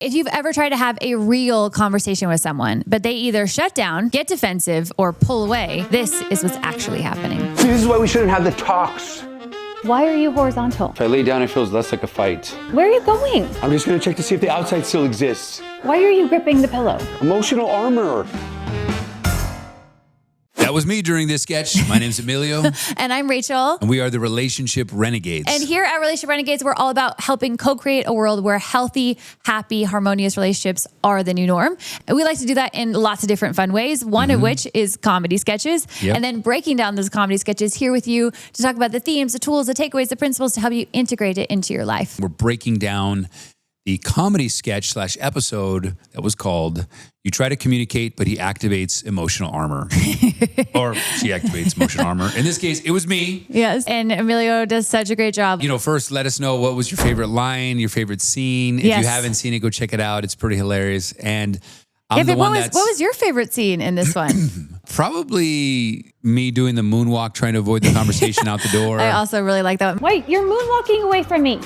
If you've ever tried to have a real conversation with someone, but they either shut down, get defensive, or pull away, this is what's actually happening. See, this is why we shouldn't have the talks. Why are you horizontal? If I lay down, it feels less like a fight. Where are you going? I'm just gonna check to see if the outside still exists. Why are you gripping the pillow? Emotional armor. That was me during this sketch. My name's Emilio. And I'm Rachel. And we are the Relationship Renegades. And here at Relationship Renegades, we're all about helping co-create a world where healthy, happy, harmonious relationships are the new norm. And we like to do that in lots of different fun ways, one of which is comedy sketches. Yep. And then breaking down those comedy sketches here with you to talk about the themes, the tools, the takeaways, the principles to help you integrate it into your life. We're breaking down the comedy sketch / episode that was called You Try to Communicate, but He Activates Emotional Armor. Or she activates emotional armor. In this case, it was me. Yes. And Emilio does such a great job. You know, first, let us know what was your favorite line, your favorite scene. If Yes. you haven't seen it, go check it out. It's pretty hilarious. And I'm Yeah, the but one what was your favorite scene in this one? probably me doing the moonwalk, trying to avoid the conversation out the door. I also really like that one. Wait, you're moonwalking away from me.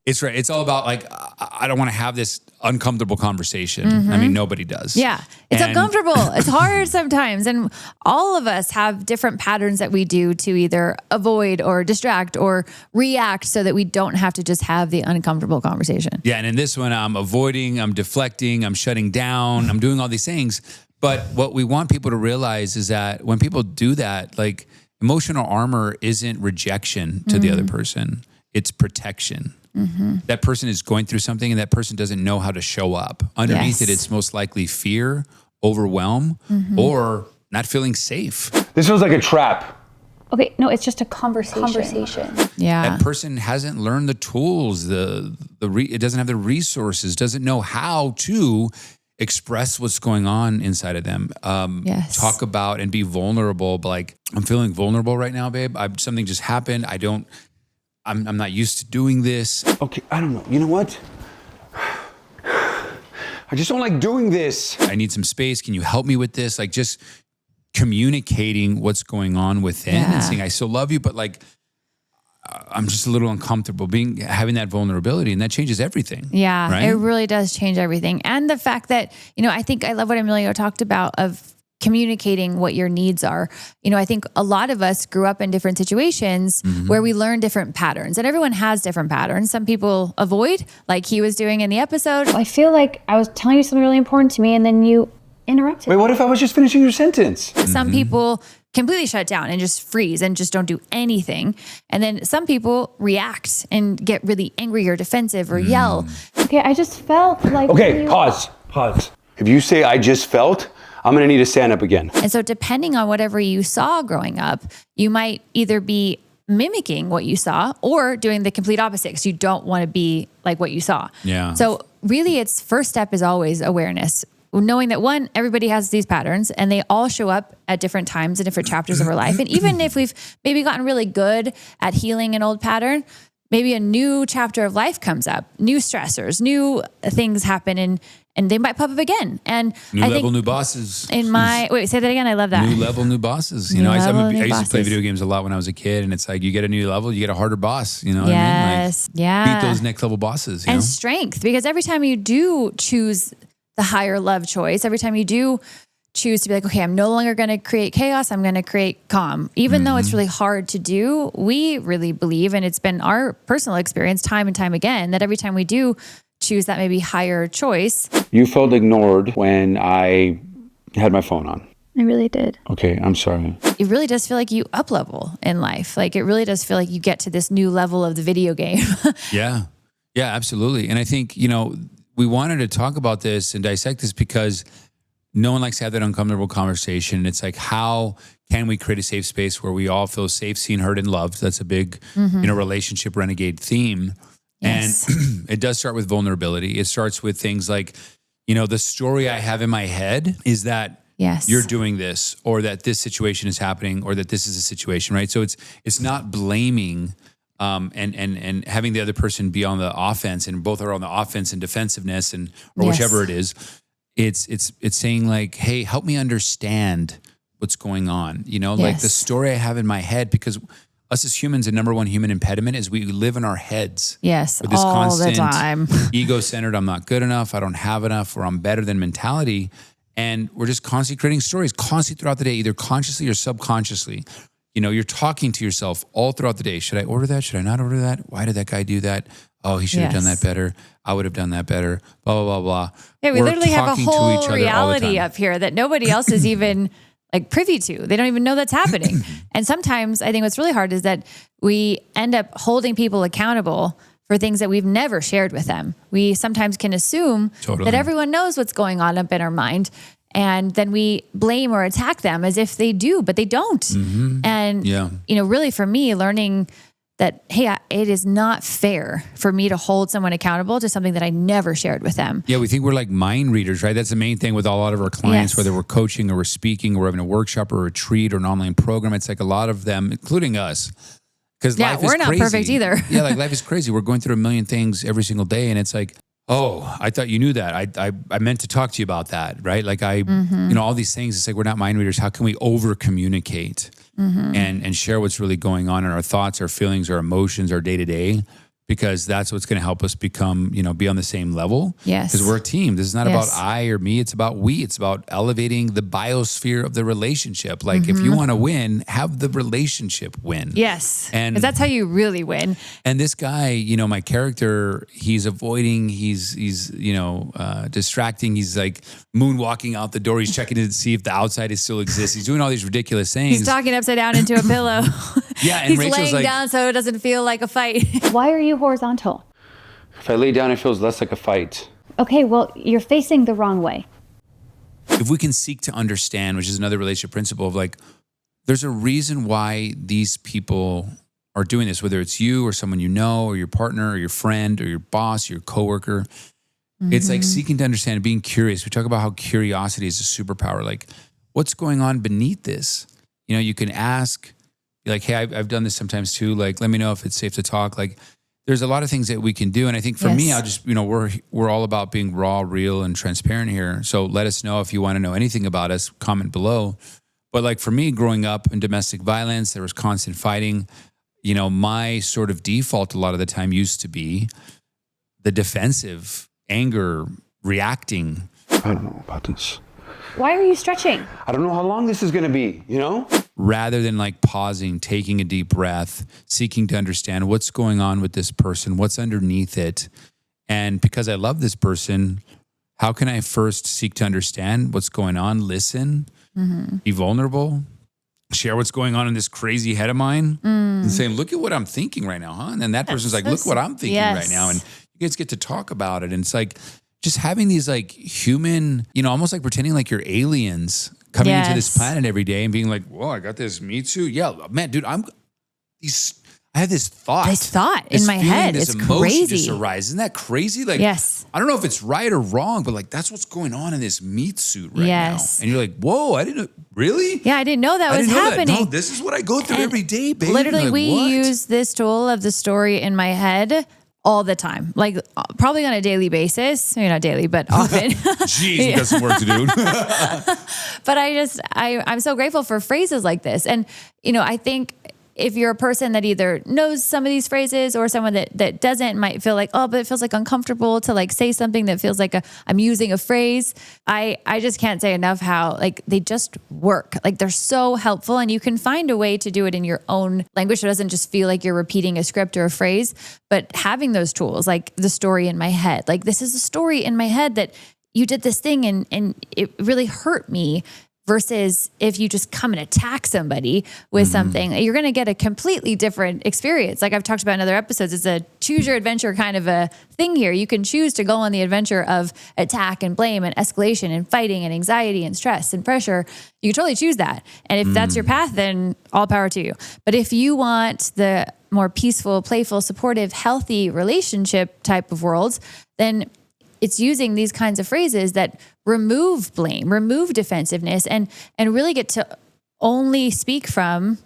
It's right. It's all about like, I don't want to have this uncomfortable conversation. I mean, nobody does. Yeah. It's And- uncomfortable. It's hard sometimes. And all of us have different patterns that we do to either avoid or distract or react so that we don't have to just have the uncomfortable conversation. Yeah. And in this one, I'm avoiding, I'm deflecting, I'm shutting down, I'm doing all these things. But what we want people to realize is that when people do that, like emotional armor isn't rejection to the other person. It's protection. That person is going through something and that person doesn't know how to show up. Underneath Yes. it, it's most likely fear, overwhelm, or not feeling safe. This feels like a trap. Okay, no, it's just a conversation. Yeah. That person hasn't learned the tools, it doesn't have the resources, doesn't know how to express what's going on inside of them. Yes. Talk about and be vulnerable. But like, I'm feeling vulnerable right now, babe. Something just happened. I'm not used to doing this. Okay, I don't know. You know what? I just don't like doing this. I need some space. Can you help me with this? Like just communicating what's going on within Yeah. and saying, I still love you, but like, I'm just a little uncomfortable having that vulnerability, and that changes everything. Yeah, right? it really does change everything. And the fact that, I think I love what Emilio talked about of communicating what your needs are. I think a lot of us grew up in different situations where we learn different patterns, and everyone has different patterns. Some people avoid, like he was doing in the episode. I feel like I was telling you something really important to me and then you interrupted. Wait, what if I was just finishing your sentence? Some people completely shut down and just freeze and just don't do anything. And then some people react and get really angry or defensive or yell. Okay, I just felt like... Okay, pause. If you say I just felt, I'm gonna need to stand up again. And so depending on whatever you saw growing up, you might either be mimicking what you saw or doing the complete opposite because you don't want to be like what you saw. Yeah. So really its first step is always awareness. Knowing that one, everybody has these patterns and they all show up at different times in different chapters of our life. And even if we've maybe gotten really good at healing an old pattern, maybe a new chapter of life comes up, new stressors, new things happen and they might pop up again. And New I level, think new bosses. wait, say that again. I love that. New level, new bosses. New I used level, to new play bosses. video games a lot when I was a kid, and it's like you get a new level, you get a harder boss. You know what I mean? Yes. Yeah. Beat those next level bosses. You And know? strength, because every time you do choose the higher love choice, every time you do choose to be like, okay, I'm no longer going to create chaos, I'm going to create calm. Even though it's really hard to do, we really believe, and it's been our personal experience time and time again, that every time we do choose that maybe higher choice. You felt ignored when I had my phone on. I really did. Okay, I'm sorry. It really does feel like you up level in life. Like it really does feel like you get to this new level of the video game. Yeah. Yeah, absolutely. And I think, we wanted to talk about this and dissect this because no one likes to have that uncomfortable conversation. It's like, how can we create a safe space where we all feel safe, seen, heard, and loved? That's a big, relationship renegade theme. Yes. And it does start with vulnerability. It starts with things like, the story I have in my head is that Yes. you're doing this, or that this situation is happening, or that this is a situation, right? So it's not blaming and having the other person be on the offense, and both are on the offense and defensiveness or Yes. whichever it is. It's saying like, hey, help me understand what's going on. Like the Yes. story I have in my head, because us as humans, the number one human impediment is we live in our heads. Yes, with this all constant the time. ego-centered, I'm not good enough, I don't have enough, or I'm better than mentality. And we're just constantly creating stories, constantly throughout the day, either consciously or subconsciously. You know, you're talking to yourself all throughout the day. Should I order that? Should I not order that? Why did that guy do that? Oh, he should have done that better. I would have done that better. Blah, blah, blah, blah. Yeah, we We're literally have a talking to each whole other all the reality time. up here that nobody else is even like privy to. They don't even know that's happening. And sometimes I think what's really hard is that we end up holding people accountable for things that we've never shared with them. We sometimes can assume that everyone knows what's going on up in our mind. And then we blame or attack them as if they do, but they don't. And, you know, really for me, learning that, hey, it is not fair for me to hold someone accountable to something that I never shared with them. Yeah, we think we're like mind readers, right? That's the main thing with a lot of our clients, whether we're coaching or we're speaking or we're having a workshop or a retreat or an online program. It's like a lot of them, including us. Because life is we're not crazy. perfect either. Yeah, like life is crazy. We're going through a million things every single day. And it's like, oh, I thought you knew that. I meant to talk to you about that, right? Like you know, all these things, it's like we're not mind readers. How can we over communicate and share what's really going on in our thoughts, our feelings, our emotions, our day to day? Because that's what's going to help us become, you know, be on the same level. Yes. Because we're a team. This is not about I or me. It's about we. It's about elevating the biosphere of the relationship. Like if you want to win, have the relationship win. Yes. And 'cause that's how you really win. And this guy, you know, my character, he's avoiding, he's you know, distracting. He's like moonwalking out the door. He's checking to see if the outside still exists. He's doing all these ridiculous things. He's talking upside down into a pillow. Yeah, and he's Rachel's laying like, down so it doesn't feel like a fight. Why are you horizontal? If I lay down, it feels less like a fight. Okay, well, you're facing the wrong way. if we can seek to understand, which is another relationship principle of like, there's a reason why these people are doing this, whether it's you or someone you know or your partner or your friend or your boss, your coworker. It's like seeking to understand and being curious. We talk about how curiosity is a superpower. Like, what's going on beneath this? You know, you can ask, like, hey, I've done this sometimes too. Like, let me know if it's safe to talk. Like, there's a lot of things that we can do. And I think for me, I'll just, you know, we're all about being raw, real, and transparent here. So let us know if you want to know anything about us, comment below. But like for me, growing up in domestic violence, there was constant fighting. You know, my sort of default a lot of the time used to be the defensive, anger, reacting. I don't know about this. Why are you stretching? I don't know how long this is going to be, you know? Rather than like pausing, taking a deep breath, seeking to understand what's going on with this person, what's underneath it. And because I love this person, how can I first seek to understand what's going on, listen, be vulnerable, share what's going on in this crazy head of mine and saying, look at what I'm thinking right now, huh? And then that person's like, look what I'm thinking right now. And you guys get to talk about it. And it's like just having these like human, you know, almost like pretending like you're aliens coming into this planet every day and being like, whoa, I got this meat suit. Yeah, man, dude, I have this thought. This thought in my head. This It's emotion crazy. just arises. Isn't that crazy? Like, I don't know if it's right or wrong, but like that's what's going on in this meat suit right now. And you're like, whoa, I didn't know. Really? Yeah, I didn't know that was happening. No, this is what I go through every day, baby. Literally, like, we what? use this tool of the story in my head all the time, like probably on a daily basis. Maybe not daily, but often. Jeez, we got some work to do. But I'm so grateful for phrases like this. And, you know, I think if you're a person that either knows some of these phrases or someone that doesn't, might feel like, oh, but it feels like uncomfortable to like say something that feels like I'm using a phrase. I just can't say enough how like they just work. Like they're so helpful and you can find a way to do it in your own language. So it doesn't just feel like you're repeating a script or a phrase, but having those tools, like the story in my head, like this is a story in my head that you did this thing and it really hurt me. Versus if you just come and attack somebody with something, you're going to get a completely different experience. Like I've talked about in other episodes, it's a choose your adventure kind of a thing here. You can choose to go on the adventure of attack and blame and escalation and fighting and anxiety and stress and pressure. You can totally choose that. And if that's your path, then all power to you. But if you want the more peaceful, playful, supportive, healthy relationship type of worlds, then it's using these kinds of phrases that remove blame, remove defensiveness, and really get to only speak from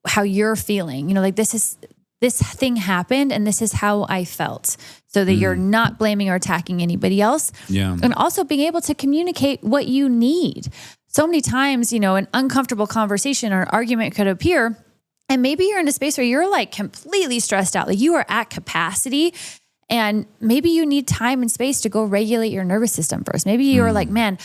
how you're feeling. You know, like this thing happened and this is how I felt, so that you're not blaming or attacking anybody else. Yeah. And also being able to communicate what you need. So many times, you know, an uncomfortable conversation or argument could appear. And maybe you're in a space where you're like completely stressed out, like you are at capacity, and maybe you need time and space to go regulate your nervous system first. Maybe you're like, man,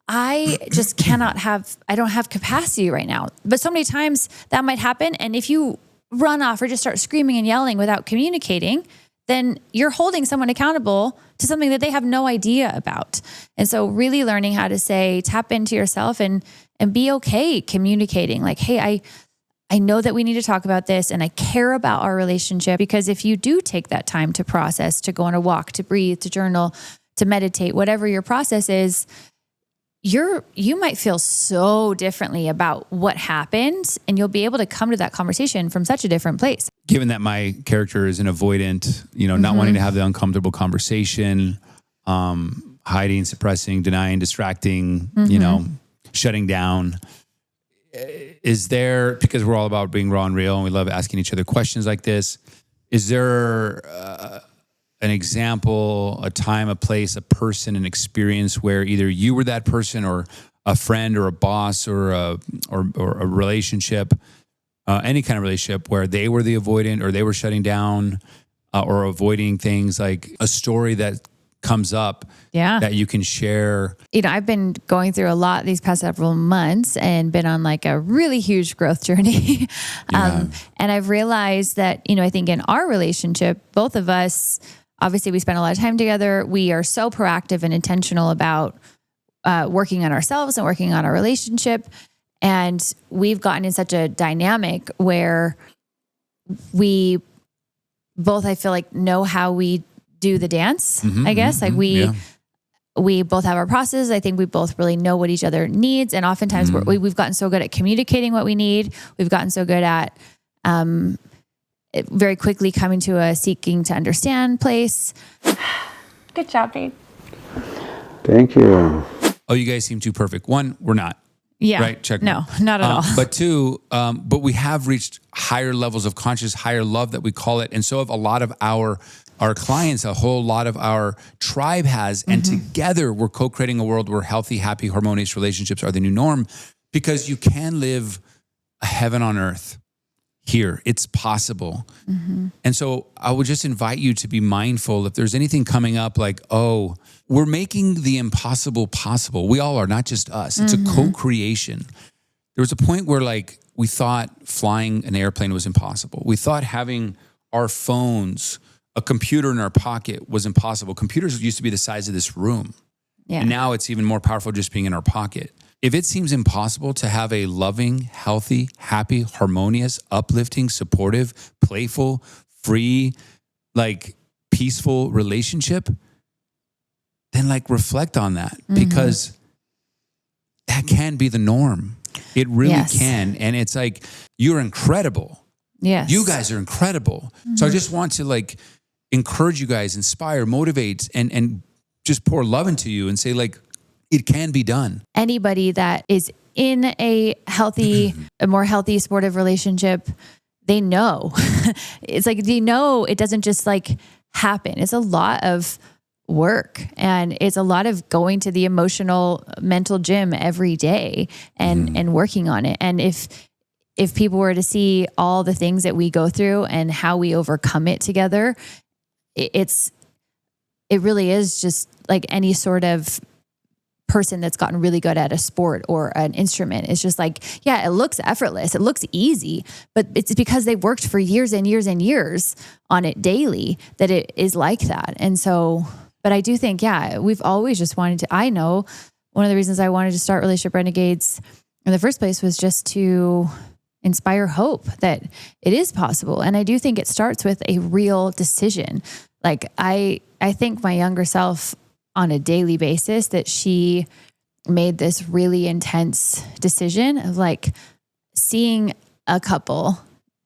I just I don't have capacity right now. But so many times that might happen. And if you run off or just start screaming and yelling without communicating, then you're holding someone accountable to something that they have no idea about. And so really learning how to tap into yourself and be okay communicating like, hey, I know that we need to talk about this and I care about our relationship, because if you do take that time to process, to go on a walk, to breathe, to journal, to meditate, whatever your process is, you might feel so differently about what happened, and you'll be able to come to that conversation from such a different place. Given that my character is an avoidant, not wanting to have the uncomfortable conversation, hiding, suppressing, denying, distracting, shutting down. Is there, because we're all about being raw and real and we love asking each other questions like this, is there an example, a time, a place, a person, an experience where either you were that person or a friend or a boss or a relationship, any kind of relationship where they were the avoidant or they were shutting down or avoiding things, like a story that comes up that you can share? I've been going through a lot these past several months and been on like a really huge growth journey. And I've realized that, I think in our relationship, both of us, obviously we spend a lot of time together. We are so proactive and intentional about working on ourselves and working on our relationship. And we've gotten in such a dynamic where we both, I feel like, know how we do the dance, I guess. Like we both have our processes. I think we both really know what each other needs. And oftentimes we've gotten so good at communicating what we need. We've gotten so good at very quickly coming to a seeking to understand place. Good job, babe. Thank you. Oh, you guys seem too perfect. One, we're not. Yeah. Right? Check. No, not at all. But two, but we have reached higher levels of conscious, higher love that we call it. And so have a lot of our clients, a whole lot of our tribe has. And together we're co-creating a world where healthy, happy, harmonious relationships are the new norm, because you can live a heaven on earth here. It's possible. And so I would just invite you to be mindful if there's anything coming up like, oh, we're making the impossible possible. We all are, not just us. It's a co-creation. There was a point where like we thought flying an airplane was impossible. We thought having our phones, a computer in our pocket was impossible. Computers used to be the size of this room. Yeah. And now it's even more powerful just being in our pocket. If it seems impossible to have a loving, healthy, happy, harmonious, uplifting, supportive, playful, free, like peaceful relationship, then like reflect on that, because that can be the norm. It really can. And it's like, you're incredible. Yes. You guys are incredible. So I just want to like encourage you guys, inspire, motivate, and just pour love into you and say like, it can be done. Anybody that is in a healthy, a more healthy, supportive relationship, they know. It's like, they know it doesn't just like happen. It's a lot of work, and it's a lot of going to the emotional, mental gym every day and working on it. And if people were to see all the things that we go through and how we overcome it together, it really is just like any sort of person that's gotten really good at a sport or an instrument. It's just like, yeah, it looks effortless. It looks easy, but it's because they worked for years and years and years on it daily that it is like that. And so, but I do think, we've always just wanted to, I know one of the reasons I wanted to start Relationship Renegades in the first place was just to inspire hope that it is possible. And I do think it starts with a real decision. Like I think my younger self on a daily basis that she made this really intense decision of like seeing a couple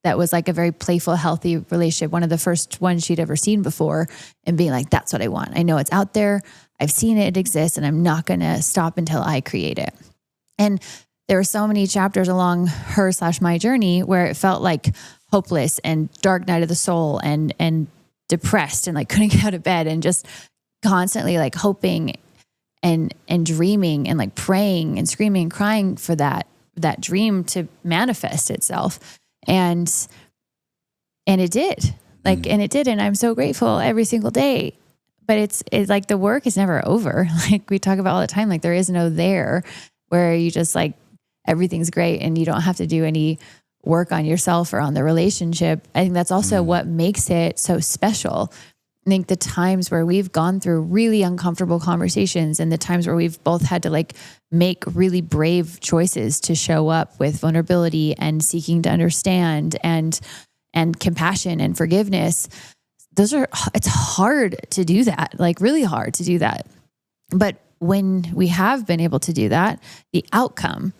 that was like a very playful, healthy relationship, one of the first ones she'd ever seen before, and being like, that's what I want. I know it's out there. I've seen it exist, and I'm not going to stop until I create it. And there were so many chapters along her/my journey where it felt like hopeless and dark night of the soul and depressed and like couldn't get out of bed and just constantly like hoping and dreaming and like praying and screaming and crying for that dream to manifest itself. And it did. And it did. And I'm so grateful every single day. But it's like the work is never over. Like we talk about all the time, like there is no there where you just like everything's great and you don't have to do any work on yourself or on the relationship. I think that's also what makes it so special. I think the times where we've gone through really uncomfortable conversations and the times where we've both had to like make really brave choices to show up with vulnerability and seeking to understand and compassion and forgiveness, it's hard to do that, like really hard to do that. But when we have been able to do that, the outcome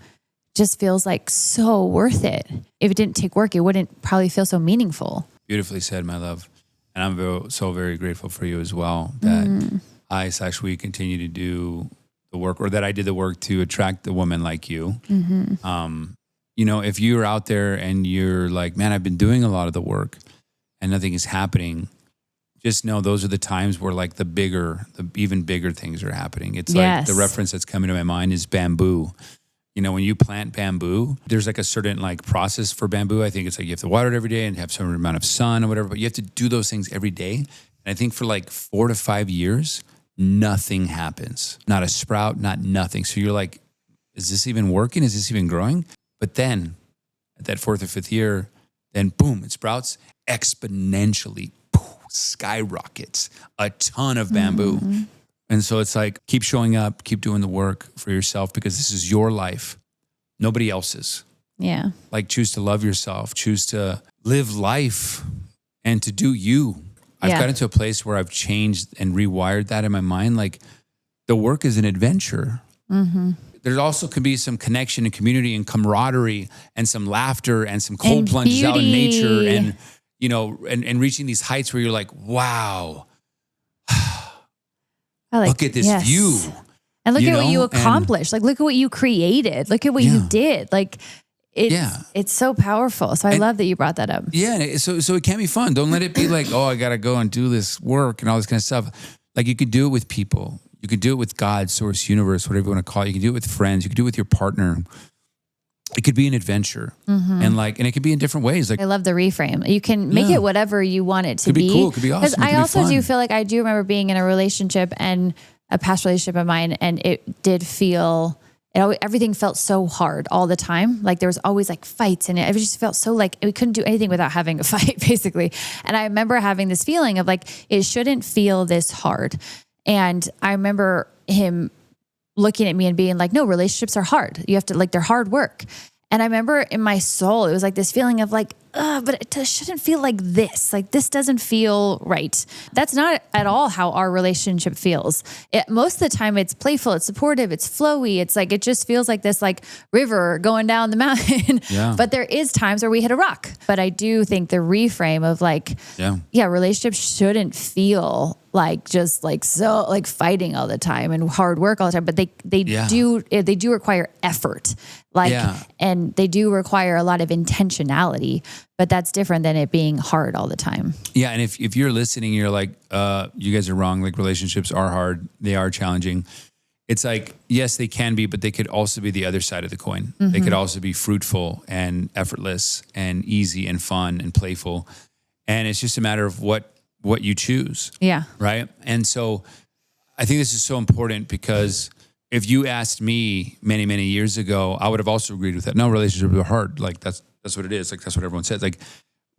just feels like so worth it. If it didn't take work, it wouldn't probably feel so meaningful. Beautifully said, my love. And I'm so very grateful for you as well that we continue to do the work, or that I did the work to attract the woman like you. You know, if you're out there and you're like, man, I've been doing a lot of the work and nothing is happening, just know those are the times where like the even bigger things are happening. It's like the reference that's coming to my mind is bamboo. You know, when you plant bamboo, there's like a certain like process for bamboo. I think it's like you have to water it every day and have some amount of sun or whatever, but you have to do those things every day. And I think for like 4 to 5 years, nothing happens. Not a sprout, not nothing. So you're like, is this even working? Is this even growing? But then at that 4th or 5th year, then boom, it sprouts exponentially, skyrockets, a ton of bamboo. And so it's like, keep showing up, keep doing the work for yourself because this is your life, nobody else's. Yeah. Like choose to love yourself, choose to live life and to do you. I've gotten to a place where I've changed and rewired that in my mind. Like the work is an adventure. There also can be some connection and community and camaraderie and some laughter and some cold plunges out in nature and, you know, and reaching these heights where you're like, wow, look at this view. And look at what you accomplished. Like, look at what you created. Look at what you did. Like, it's so powerful. So I love that you brought that up. Yeah. So it can be fun. Don't let it be like, oh, I got to go and do this work and all this kind of stuff. Like you could do it with people. You could do it with God, source, universe, whatever you want to call it. You can do it with friends. You could do it with your partner. It could be an adventure and it could be in different ways. Like I love the reframe. You can make it whatever you want it to be. Could be cool. Could be awesome. Because I also do feel like I do remember being in a relationship and a past relationship of mine, and it did feel, everything felt so hard all the time. Like there was always like fights, and it just felt so like we couldn't do anything without having a fight, basically. And I remember having this feeling of like it shouldn't feel this hard. And I remember him looking at me and being like, no, relationships are hard. You have to, like, they're hard work. And I remember in my soul, it was like this feeling of like, but it shouldn't feel like this. Like this doesn't feel right. That's not at all how our relationship feels. Most of the time it's playful, it's supportive, it's flowy. It's like, it just feels like this like river going down the mountain. Yeah. But there is times where we hit a rock. But I do think the reframe of like, relationships shouldn't feel like just like so like fighting all the time and hard work all the time, but they do require effort, and they do require a lot of intentionality, but that's different than it being hard all the time. Yeah. And if you're listening, you're like, you guys are wrong. Like relationships are hard. They are challenging. It's like, yes, they can be, but they could also be the other side of the coin. They could also be fruitful and effortless and easy and fun and playful. And it's just a matter of what you choose. Yeah. Right. And so I think this is so important because if you asked me many, many years ago, I would have also agreed with that. No, relationships are hard. Like that's what it is. Like that's what everyone says. Like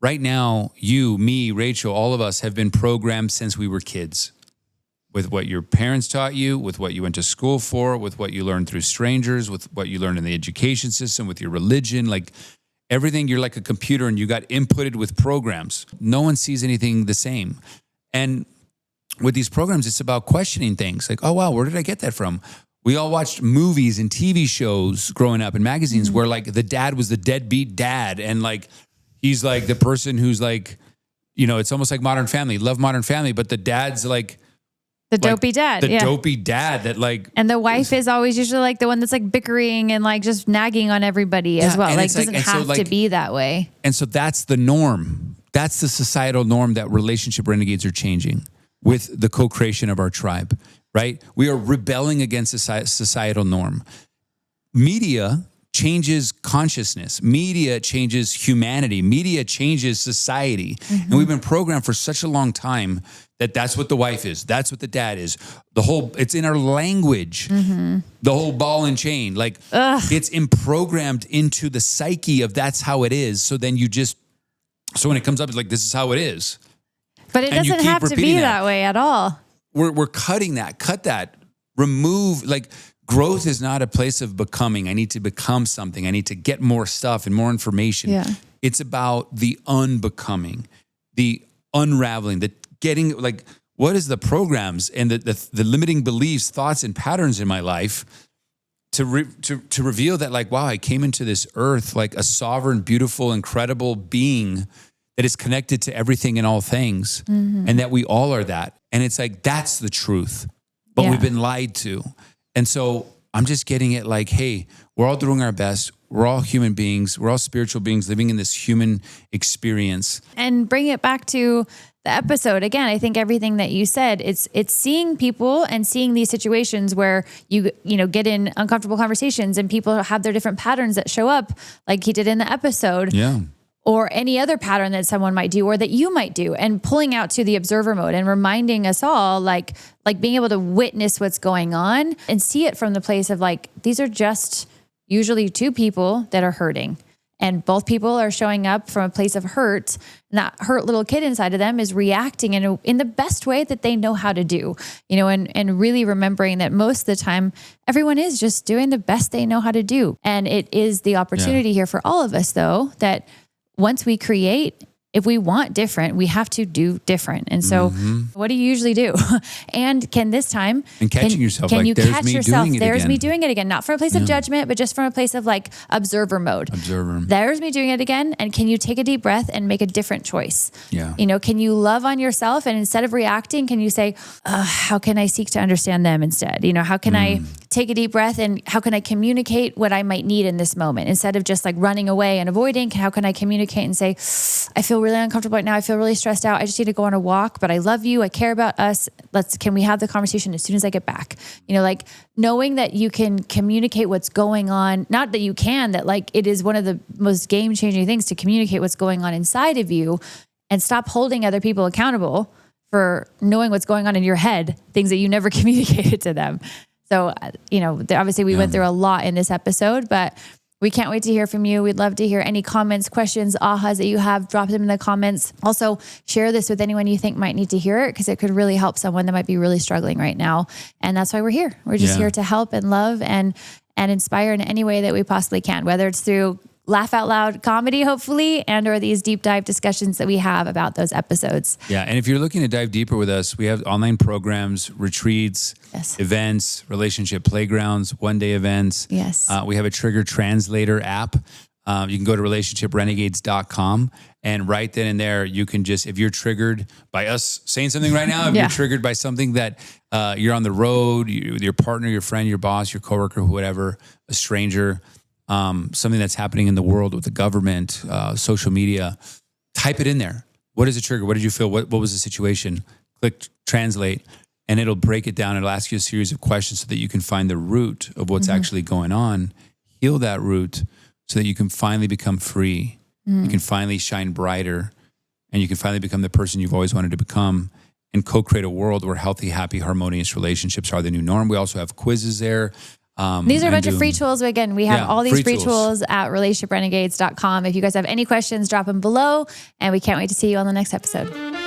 right now, you, me, Rachel, all of us have been programmed since we were kids with what your parents taught you, with what you went to school for, with what you learned through strangers, with what you learned in the education system, with your religion, like everything. You're like a computer and you got inputted with programs. No one sees anything the same. And with these programs, it's about questioning things like, oh, wow, where did I get that from? We all watched movies and TV shows growing up in magazines where like the dad was the deadbeat dad. And like, he's like the person who's like, you know, it's almost like Modern Family. Love Modern Family, but the dad's like, the dopey dad. The dopey dad that like. And the wife is always usually like the one that's like bickering and like just nagging on everybody as well. Like it doesn't have to be that way. And so that's the norm. That's the societal norm that Relationship Renegades are changing with the co-creation of our tribe, right? We are rebelling against the societal norm. Media changes consciousness. Media changes humanity. Media changes society. And we've been programmed for such a long time that that's what the wife is. That's what the dad is. It's in our language, the whole ball and chain. Like it's programmed into the psyche of that's how it is. So then so when it comes up, it's like, this is how it is. But it doesn't have to be that way at all. We're cutting that, cut that, remove, like growth is not a place of becoming. I need to become something. I need to get more stuff and more information. Yeah. It's about the unbecoming, the unraveling, the getting, like, what is the programs and the limiting beliefs, thoughts, and patterns in my life to reveal that, like, wow, I came into this earth like a sovereign, beautiful, incredible being that is connected to everything and all things, and that we all are that. And it's like, that's the truth, but we've been lied to. And so I'm just getting it like, hey, we're all doing our best. We're all human beings. We're all spiritual beings living in this human experience. And bring it back to the episode. Again, I think everything that you said, it's seeing people and seeing these situations where you get in uncomfortable conversations and people have their different patterns that show up, like he did in the episode. Yeah. Or any other pattern that someone might do or that you might do, and pulling out to the observer mode and reminding us all, like being able to witness what's going on and see it from the place of like, these are just usually two people that are hurting, and both people are showing up from a place of hurt. And that hurt little kid inside of them is reacting in the best way that they know how to do, and really remembering that most of the time, everyone is just doing the best they know how to do. And it is the opportunity here for all of us, though, that once we create, if we want different, we have to do different. And so what do you usually do? And can this time... And catching yourself, can like, you there's catch me yourself? doing it There's again. me doing it again. Not from a place of judgment, but just from a place of like observer mode. There's me doing it again. And can you take a deep breath and make a different choice? Yeah. Can you love on yourself? And instead of reacting, can you say, how can I seek to understand them instead? How can I take a deep breath and how can I communicate what I might need in this moment? Instead of just like running away and avoiding, how can I communicate and say, I feel really uncomfortable right now. I feel really stressed out. I just need to go on a walk, but I love you. I care about us. Can we have the conversation as soon as I get back? Like knowing that you can communicate what's going on, not that you can, that like it is one of the most game-changing things to communicate what's going on inside of you and stop holding other people accountable for knowing what's going on in your head, things that you never communicated to them. So, obviously we went through a lot in this episode, but we can't wait to hear from you. We'd love to hear any comments, questions, ahas that you have. Drop them in the comments. Also, share this with anyone you think might need to hear it, because it could really help someone that might be really struggling right now. And that's why we're here. We're just here to help and love and inspire in any way that we possibly can, whether it's through laugh out loud comedy, hopefully, and or these deep dive discussions that we have about those episodes. Yeah. And if you're looking to dive deeper with us, we have online programs, retreats, events, relationship playgrounds, one-day events. Yes. We have a trigger translator app. You can go to relationshiprenegates.com, and right then and there, you can just, if you're triggered by us saying something right now, if you're triggered by something that you're on the road, your partner, your friend, your boss, your coworker, whatever, a stranger, something that's happening in the world with the government, social media, type it in there. What is a trigger? What did you feel? What was the situation? Click translate, and it'll break it down. It'll ask you a series of questions so that you can find the root of what's actually going on, heal that root so that you can finally become free. You can finally shine brighter, and you can finally become the person you've always wanted to become, and co-create a world where healthy, happy, harmonious relationships are the new norm. We also have quizzes there. These are a bunch of free tools. Again, we have all these free tools at relationshiprenegates.com. If you guys have any questions, drop them below, and we can't wait to see you on the next episode.